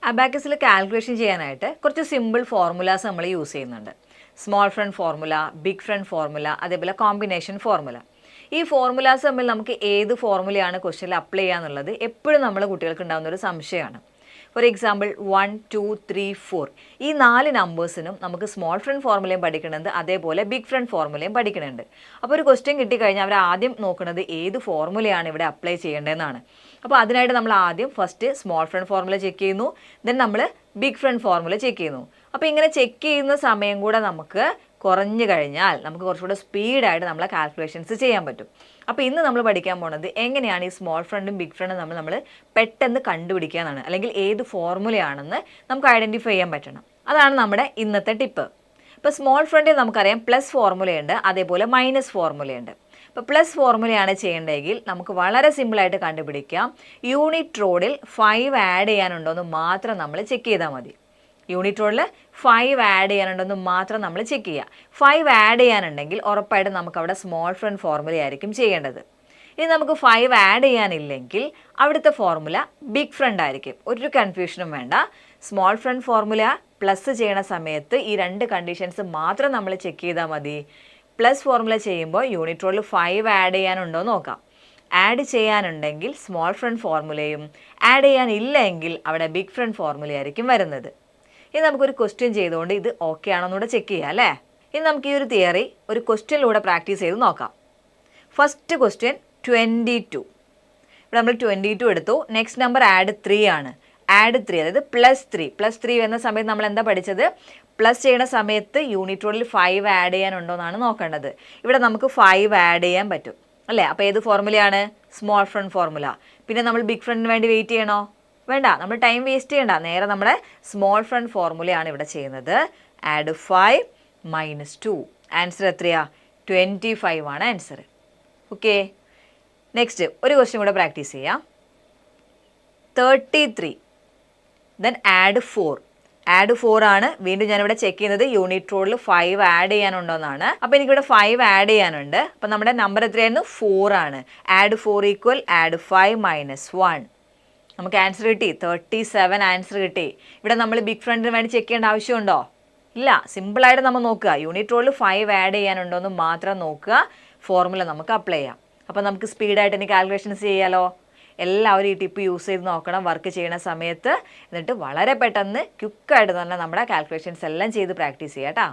അബാക്കസിൽ calculation ചെയ്യാനായിട്ട് കുറച്ച് simple formulas നമ്മൾ യൂസ് ചെയ്യുന്നുണ്ട്. Small friend formula, big friend formula, അതേപോലെ കോമ്പിനേഷൻ ഫോർമുല. ഈ ഫോർമുലാസ് തമ്മിൽ നമുക്ക് ഏത് ഫോർമുലയാണ് ക്വസ്റ്റ്യനിൽ അപ്ലൈ ചെയ്യുക എന്നുള്ളത് എപ്പോഴും നമ്മളെ കുട്ടികൾക്ക് ഉണ്ടാകുന്ന ഒരു സംശയമാണ്. ഫോർ എക്സാമ്പിൾ 1, 2, 3, 4 ഈ 4 നമ്പേഴ്സിനും നമുക്ക് സ്മോൾ ഫ്രണ്ട് ഫോർമുലയും പഠിക്കണമെന്ന്, അതേപോലെ ബിഗ് ഫ്രണ്ട് ഫോർമുലയും പഠിക്കണുണ്ട്. അപ്പോൾ ഒരു ക്വസ്റ്റ്യൻ കിട്ടിക്കഴിഞ്ഞാൽ അവർ ആദ്യം നോക്കുന്നത് ഏത് ഫോർമുലയാണ് ഇവിടെ അപ്ലൈ ചെയ്യേണ്ടതെന്നാണ്. അപ്പോൾ അതിനായിട്ട് നമ്മൾ ആദ്യം first small friend formula check ചെയ്യുന്നു, ദെൻ നമ്മൾ ബിഗ് ഫ്രണ്ട് ഫോർമുല ചെക്ക് ചെയ്യുന്നു. അപ്പോൾ ഇങ്ങനെ ചെക്ക് ചെയ്യുന്ന സമയം കൂടെ നമുക്ക് കുറഞ്ഞു കഴിഞ്ഞാൽ നമുക്ക് കുറച്ചുകൂടെ സ്പീഡായിട്ട് നമ്മളെ കാൽക്കുലേഷൻസ് ചെയ്യാൻ പറ്റും. അപ്പോൾ ഇന്ന് നമ്മൾ പഠിക്കാൻ പോകുന്നത് എങ്ങനെയാണ് ഈ സ്മോൾ ഫ്രണ്ടും ബിഗ് ഫ്രണ്ടും നമ്മൾ പെട്ടെന്ന് കണ്ടുപിടിക്കുക എന്നാണ്, അല്ലെങ്കിൽ ഏത് ഫോർമുലയാണെന്ന് നമുക്ക് ഐഡൻറ്റിഫൈ ചെയ്യാൻ പറ്റണം. അതാണ് നമ്മുടെ ഇന്നത്തെ ടിപ്പ്. ഇപ്പോൾ സ്മോൾ ഫ്രണ്ടിൽ നമുക്കറിയാം പ്ലസ് ഫോർമുലയുണ്ട്, അതേപോലെ മൈനസ് ഫോർമുലയുണ്ട്. ഇപ്പോൾ പ്ലസ് ഫോർമുലയാണ് ചെയ്യേണ്ടതെങ്കിൽ നമുക്ക് വളരെ സിമ്പിളായിട്ട് കണ്ടുപിടിക്കാം. യൂണിറ്റ് റോഡിൽ 5 ആഡ് ചെയ്യാനുണ്ടോ എന്ന് മാത്രം നമ്മൾ ചെക്ക് ചെയ്താൽ മതി. യൂണിറ്റ് റോഡിൽ 5 ആഡ് ചെയ്യാനുണ്ടെന്ന് മാത്രം നമ്മൾ ചെക്ക് ചെയ്യുക. 5 ആഡ് ചെയ്യാനുണ്ടെങ്കിൽ ഉറപ്പായിട്ടും നമുക്ക് അവിടെ സ്മോൾ ഫ്രണ്ട് ഫോർമുല ആയിരിക്കും ചെയ്യേണ്ടത്. ഇനി നമുക്ക് 5 ആഡ് ചെയ്യാനില്ലെങ്കിൽ അവിടുത്തെ ഫോർമുല ബിഗ് ഫ്രണ്ട് ആയിരിക്കും. ഒരു കൺഫ്യൂഷനും വേണ്ട. സ്മോൾ ഫ്രണ്ട് ഫോർമുല പ്ലസ് ചെയ്യണ സമയത്ത് ഈ 2 കണ്ടീഷൻസ് മാത്രം നമ്മൾ ചെക്ക് ചെയ്താൽ മതി. പ്ലസ് ഫോർമുല ചെയ്യുമ്പോൾ യൂണിറ്റ് റോഡിൽ 5 ആഡ് ചെയ്യാനുണ്ടോ എന്ന് നോക്കാം. ആഡ് ചെയ്യാനുണ്ടെങ്കിൽ സ്മോൾ ഫ്രണ്ട് ഫോർമുലയും, ആഡ് ചെയ്യാനില്ലെങ്കിൽ അവിടെ ബിഗ് ഫ്രണ്ട് ഫോർമുലയായിരിക്കും വരുന്നത്. ഇനി നമുക്കൊരു ക്വസ്റ്റ്യൻ ചെയ്തുകൊണ്ട് ഇത് ഓക്കെ ആണെന്നൂടെ ചെക്ക് ചെയ്യാം അല്ലേ. ഇനി നമുക്ക് ഈ ഒരു തിയറി ഒരു ക്വസ്റ്റ്യനിലൂടെ പ്രാക്ടീസ് ചെയ്ത് നോക്കാം. First question 22. ഇവിടെ നമ്മൾ 22 എടുത്തു. നെക്സ്റ്റ് നമ്പർ ആഡ് 3 ആണ്. ആഡ് 3 അതായത് പ്ലസ് 3 എന്ന സമയത്ത് നമ്മൾ എന്താ പഠിച്ചത്? പ്ലസ് ചെയ്യുന്ന സമയത്ത് യൂണിറ്റ് റോഡിൽ 5 ആഡ് ചെയ്യാനുണ്ടോ എന്നാണ് നോക്കേണ്ടത്. ഇവിടെ നമുക്ക് 5 ആഡ് ചെയ്യാൻ പറ്റും അല്ലേ. അപ്പോൾ ഏത് ഫോർമുലയാണ്? Small friend formula. പിന്നെ നമ്മൾ ബിഗ് ഫ്രണ്ടിന് വേണ്ടി വെയിറ്റ് ചെയ്യണോ? വേണ്ട, നമ്മൾ ടൈം വേസ്റ്റ് ചെയ്യണ്ട. നേരെ നമ്മുടെ സ്മോൾ ഫ്രണ്ട് ഫോർമുലയാണ് ഇവിടെ ചെയ്യുന്നത്. Add 5 minus 2. ആൻസർ എത്രയാ? 25 ആണ് ആൻസർ. ഓക്കെ, നെക്സ്റ്റ് ഒരു ക്വസ്റ്റ്യൻ കൂടെ പ്രാക്ടീസ് ചെയ്യാം. 33. Then add 4. ആഡ് 4 ആണ്. വീണ്ടും ഞാനിവിടെ ചെക്ക് ചെയ്യുന്നത് യൂണിറ്റ് റോഡിൽ 5 ആഡ് ചെയ്യാനുണ്ടോ എന്നാണ്. അപ്പോൾ എനിക്കിവിടെ 5 ആഡ് ചെയ്യാനുണ്ട്. അപ്പോൾ നമ്മുടെ നമ്പർ എത്രയായിരുന്നു? 4 ആണ്. Add 4 equal add 5 minus 1. നമുക്ക് ആൻസർ കിട്ടി. 37 ആൻസർ കിട്ടി. ഇവിടെ നമ്മൾ ബിഗ് ഫ്രണ്ടിന് വേണ്ടി ചെക്ക് ചെയ്യേണ്ട ആവശ്യമുണ്ടോ? ഇല്ല. സിമ്പിളായിട്ട് നമ്മൾ നോക്കുക. യൂണിറ്റ് റോഡിൽ 5 ആഡ് ചെയ്യാനുണ്ടോ എന്ന് മാത്രം നോക്കുക. ഫോർമുല നമുക്ക് അപ്ലൈ ചെയ്യാം. അപ്പോൾ നമുക്ക് സ്പീഡായിട്ട് ഇനി കാൽക്കുലേഷൻസ് ചെയ്യാലോ. എല്ലാവരും ഈ ടിപ്പ് യൂസ് ചെയ്ത് നോക്കണം വർക്ക് ചെയ്യുന്ന സമയത്ത്. എന്നിട്ട് വളരെ പെട്ടെന്ന് ക്വിക്കായിട്ട് തന്നെ നമ്മുടെ കാൽക്കുലേഷൻസ് എല്ലാം ചെയ്ത് പ്രാക്ടീസ് ചെയ്യാം കേട്ടോ.